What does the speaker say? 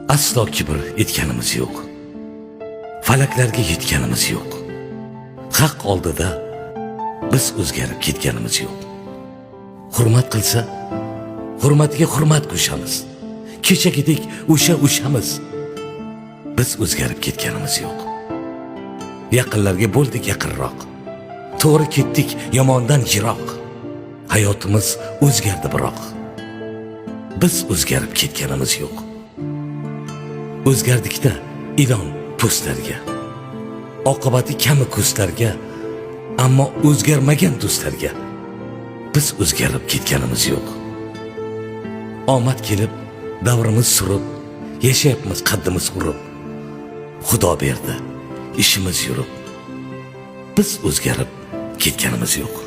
aslo kibr etganimiz yo'q. Falaklarga yetganimiz yo'q. Haq oldida biz o'zgarib ketganimiz yo'q. Hurmat qilsa, hurmatiga hurmat qo'shamiz. Kechagidek o'shamiz. Biz o'zgarib ketganimiz yo'q. Yaqinlarga bo'ldik yaqinroq. To'g'ri ketdik yomondan yiroq. Hayotimiz o'zgardi biroq. Biz o'zgarib ketganimiz yo'q. O'zgardik-da ilon postlarga. Oqibati kami ko'zlarga, ammo o'zgarmagan do'stlarga. Biz o'zgarib ketganimiz yo'q. Omad kelib, davrimiz surib, yashayapmiz qaddimiz urib. Xudo berdi, ishimiz yurib. Biz o'zgarib ketganimiz yo'q.